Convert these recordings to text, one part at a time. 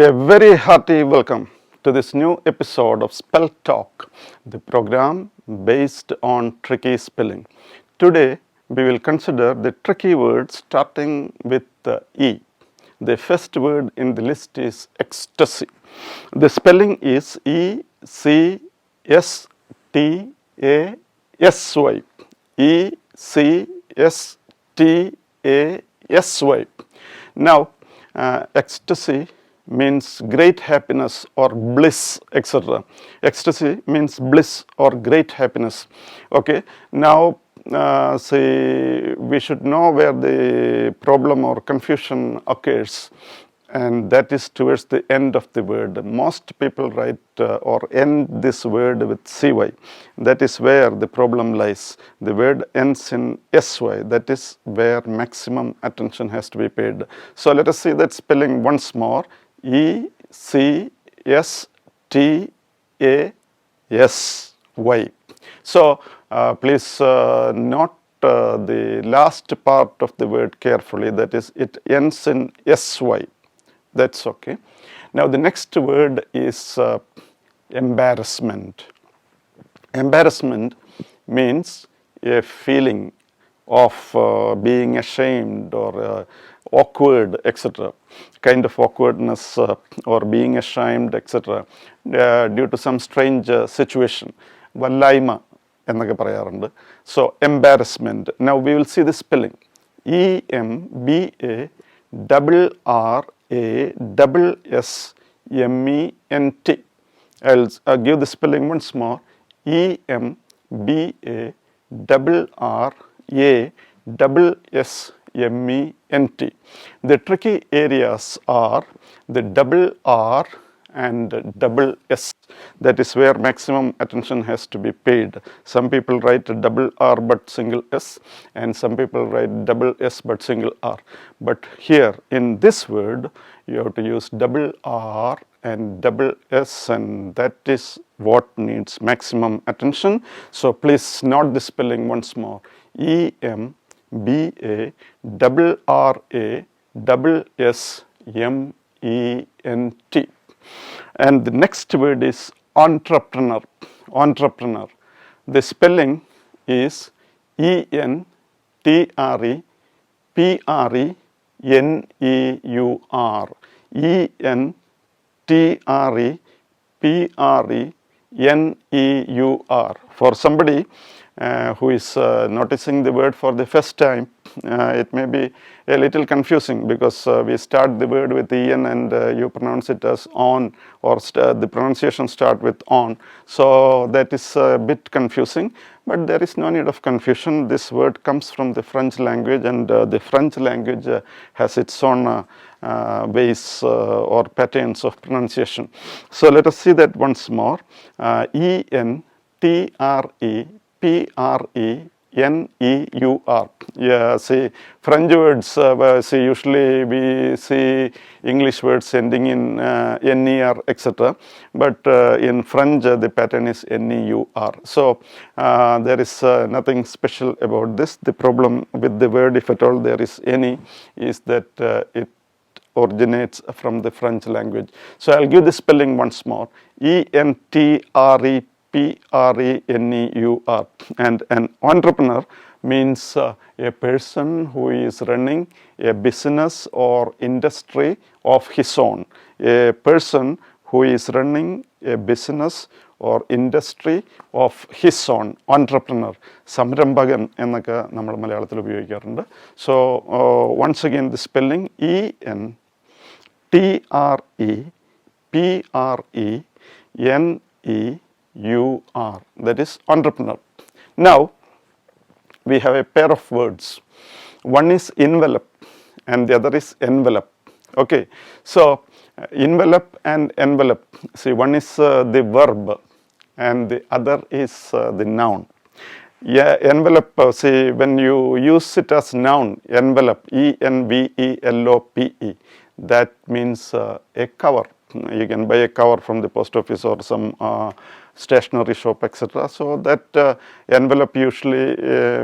A very hearty welcome to this new episode of Spell Talk, the program based on tricky spelling. Today we will consider the tricky words starting with E. The first word in the list is ecstasy. The spelling is E-C-S-T-A-S-Y. E-C-S-T-A-S-Y. Now, ecstasy means great happiness or bliss, etc. Ecstasy means bliss or great happiness. Okay, now say we should know where the problem or confusion occurs, and that is towards the end of the word. Most people write or end this word with CY. That is where the problem lies. The word ends in SY. That is where maximum attention has to be paid. So let us see that spelling once more. E-C-S-T-A-S-Y. So please note the last part of the word carefully. That is, it ends in SY. That's okay. Now the next word is embarrassment. Embarrassment means a feeling of being ashamed or awkward, etc. Kind of awkwardness or being ashamed, etc. Due to some strange situation. Vallaima എന്നൊക്കെ പറയാറുണ്ട്. So embarrassment. Now we will see the spelling. E-M-B-A-S-S-M-E-N-T. I'll give the spelling once more. E-M-B-A-S-S-M-E-N-T. The tricky areas are the double R and double S. That is where maximum attention has to be paid. Some people write double R but single S, and some people write double S but single R. But here in this word, you have to use double R and double S, and that is what needs maximum attention. So please note the spelling once more. E-M-B-A-S-S-M-E-N-T. And the next word is entrepreneur. Entrepreneur. The spelling is E-N-T-R-E-P-R-E-N-E-U-R. E-N-T-R-E-P-R-E-N-E-U-R. For somebody who is noticing the word for the first time, it may be a little confusing because we start the word with en and you pronounce it as on, or the pronunciation start with on. So that is a bit confusing, but there is no need of confusion. This word comes from the French language, and the French language has its own ways or patterns of pronunciation. So let us see that once more. E-N-T-R-E-P-R-E-N-E-U-R. Yeah, see, French words, see, usually we see English words ending in N-E-R, etc. But in French, the pattern is N-E-U-R. So there is nothing special about this. The problem with the word, if at all there is any, is that it originates from the French language. So I'll give the spelling once more. E-N-T-R-E-P-R-E-N-E-U-R. And an entrepreneur means a person who is running a business or industry of his own. A person who is running a business or industry of his own. Entrepreneur. സംരംഭകൻ എന്നൊക്കെ നമ്മൾ മലയാളത്തിൽ ഉപയോഗിക്കാറുണ്ട്. So once again the spelling E-N-T-R-E-P-R-E-N-E-U-R. That is entrepreneur. Now we have a pair of words. One is envelope and the other is envelope. Okay, so envelope and envelope. See, one is the verb and the other is the noun. Yeah, envelope, see, when you use it as noun, envelope, E-N-V-E-L-O-P-E, that means a cover. You can buy a cover from the post office or some stationery shop, etc. So that envelope usually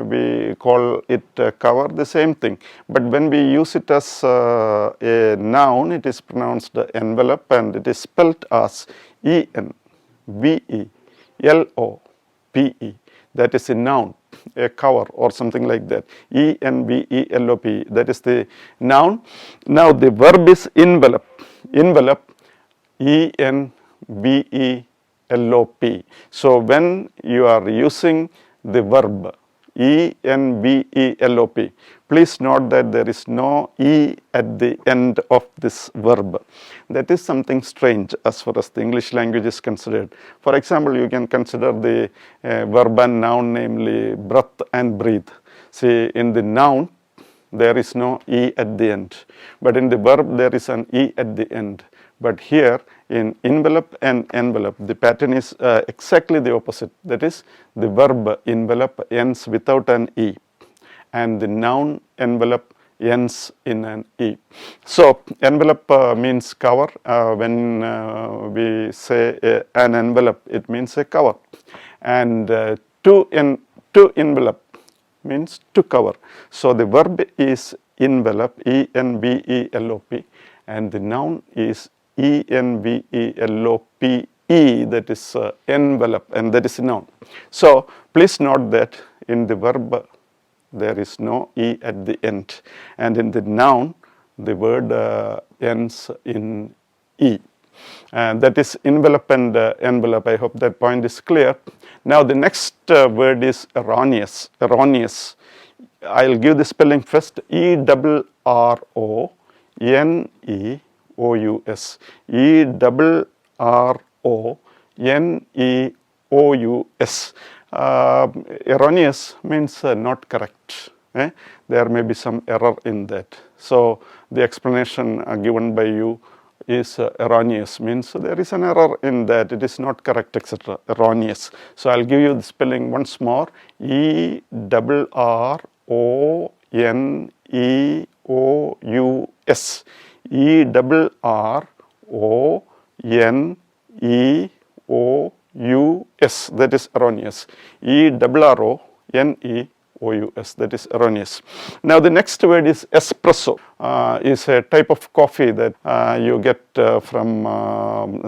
we call it cover, the same thing. But when we use it as a noun, it is pronounced envelope, and it is spelled as ENVELOPE. That is a noun, a cover or something like that. ENVELOPE, that is the noun. Now the verb is envelope. Envelope, ENVELOP. So when you are using the verb ENVELOP, please note that there is no E at the end of this verb. That is something strange as far as the English language is considered. For example, you can consider the verb and noun, namely breath and breathe. See, in the noun there is no E at the end, but in the verb there is an E at the end. But here in envelope and envelope, the pattern is exactly the opposite. That is, the verb envelope ends without an E, and the noun envelope ends in an E. So envelope means cover. When we say an envelope, it means a cover, and to envelope means to cover. So the verb is envelope, ENVELOP, and the noun is ENVELOPE, that is envelope, and that is a noun. So please note that in the verb there is no E at the end, and in the noun the word ends in E. And that is envelope and envelope. I hope that point is clear. Now the next word is erroneous. Erroneous. I'll give the spelling first. ERRONEOUS. ERRONEOUS. Erroneous means not correct. There may be some error in that. So the explanation given by you is erroneous, means there is an error in that, it is not correct, etc. Erroneous. So I'll give you the spelling once more. ERRONEOUS. ERRONEOUS, that is erroneous. ERRONEOUS, that is erroneous. Now the next word is espresso. Is a type of coffee that you get from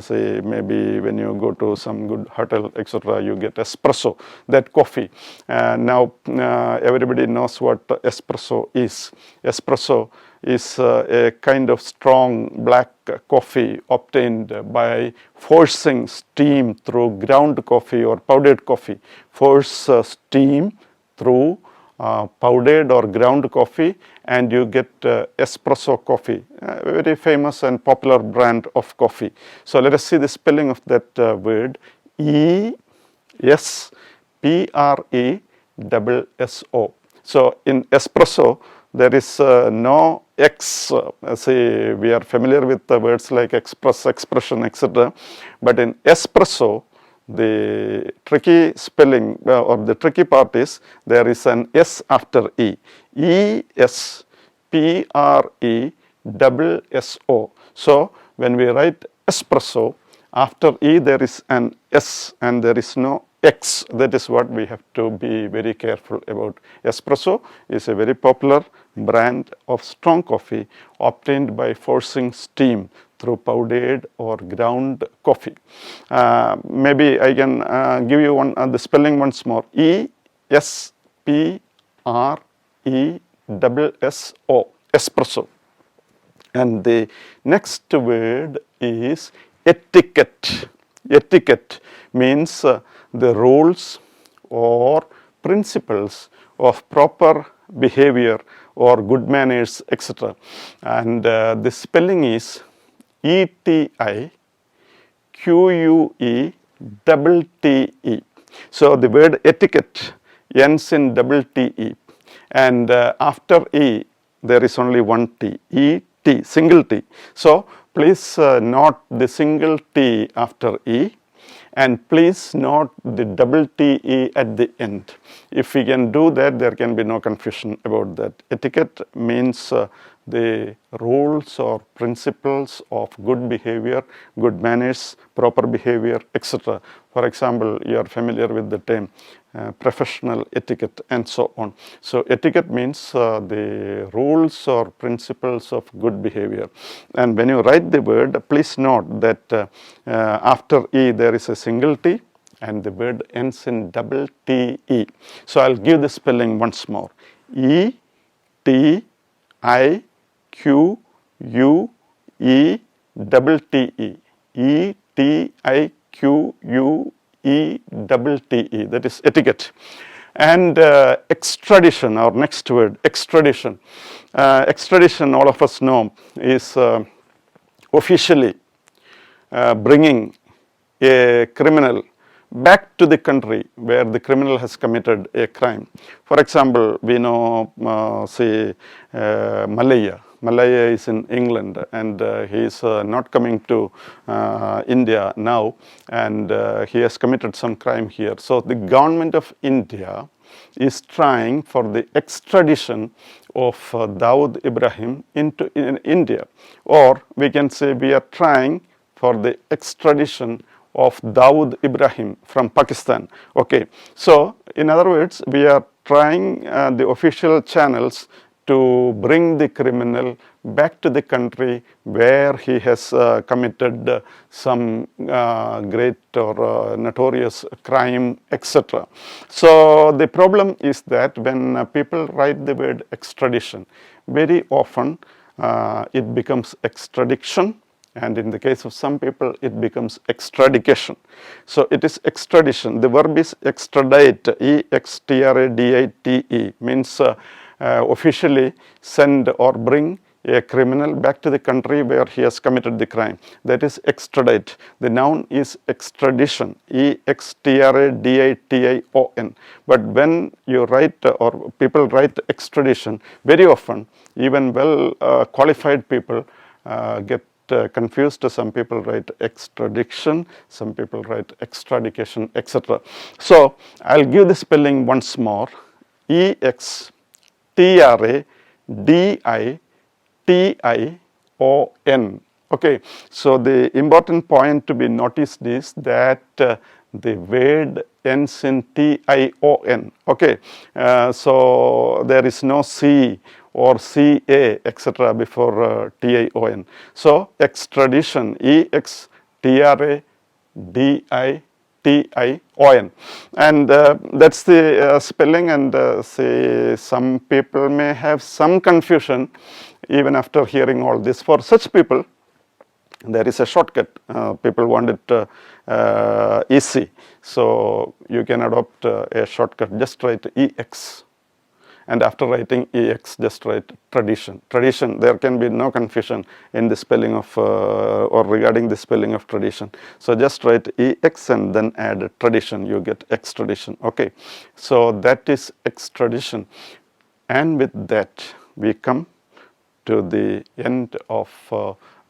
say maybe when you go to some good hotel, etc. you get espresso, that coffee. Now everybody knows what espresso is. Espresso is a kind of strong black coffee obtained by forcing steam through ground coffee or powdered coffee. Force steam through powdered or ground coffee, and you get espresso coffee, a very famous and popular brand of coffee. So let us see the spelling of that word. ESPRESSO. So in espresso there is no X. Say we are familiar with the words like express, expression, etc. But in espresso, the tricky spelling or the tricky part is there is an S after E. ESPRESSO. So when we write espresso, after E there is an S and there is no X. That is what we have to be very careful about. Espresso is a very popular brand of strong coffee obtained by forcing steam through powdered or ground coffee. Maybe I can give you the spelling once more. ESPRESSO, espresso. And the next word is etiquette. Etiquette means the rules or principles of proper behavior or good manners, etc. And the spelling is ETIQUETTE. So the word etiquette ends in double TE, and after E there is only one T, ET, single T. So please note the single T after E, and please note the double TE at the end. If we can do that, there can be no confusion about that. Etiquette means the rules or principles of good behavior, good manners, proper behavior, etc. For example, you are familiar with the term professional etiquette and so on. So etiquette means the rules or principles of good behavior. And when you write the word, please note that after E there is a single T and the word ends in double TE. So I'll give the spelling once more. E T I Q U E double T E. E T I Q U E double T E, that is etiquette. And extradition, our next word, extradition. Extradition, all of us know, is officially bringing a criminal back to the country where the criminal has committed a crime. For example, we know, say, Malaya. Malaya is in England, and he is not coming to India now, and he has committed some crime here. So the government of India is trying for the extradition of Dawood Ibrahim into India, or we can say we are trying for the extradition of Dawood Ibrahim from Pakistan. Okay, so in other words, we are trying the official channels to bring the criminal back to the country where he has committed some great or notorious crime, etc. So the problem is that when people write the word extradition, very often it becomes extradition, and in the case of some people it becomes extradition. So it is extradition. The verb is extradite, E-X-T-R-A-D-I-T-E, means officially send or bring a criminal back to the country where he has committed the crime. That is extradite. The noun is extradition, E-X-T-R-A-D-I-T-I-O-N. But when you write or people write extradition, very often even well qualified people get confused. Some people write extradition, some people write extradition, etc. So I'll give the spelling once more. E-X-T-R-A-D-I-T-I-O-N. Okay, so the important point to be noticed is that the word ends in T-I-O-N. Okay, so there is no C or C-A, etc. before T-I-O-N. So extradition, E-X-T-R-A-D-I-T-I-O-N. And that's the spelling, and say some people may have some confusion even after hearing all this. For such people, there is a shortcut. People want it easy. So you can adopt a shortcut. Just write EX. And after writing EX, just write tradition. Tradition, there can be no confusion in the spelling of or regarding the spelling of tradition. So just write EX and then add tradition, you get extradition. Okay, so that is extradition. And with that, we come to the end of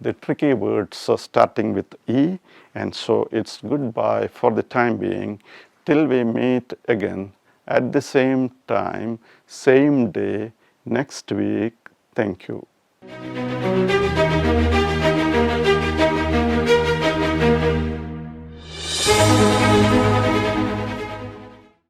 the tricky words starting with E, and so it's goodbye for the time being till we meet again at the same time, same day, next week. Thank you.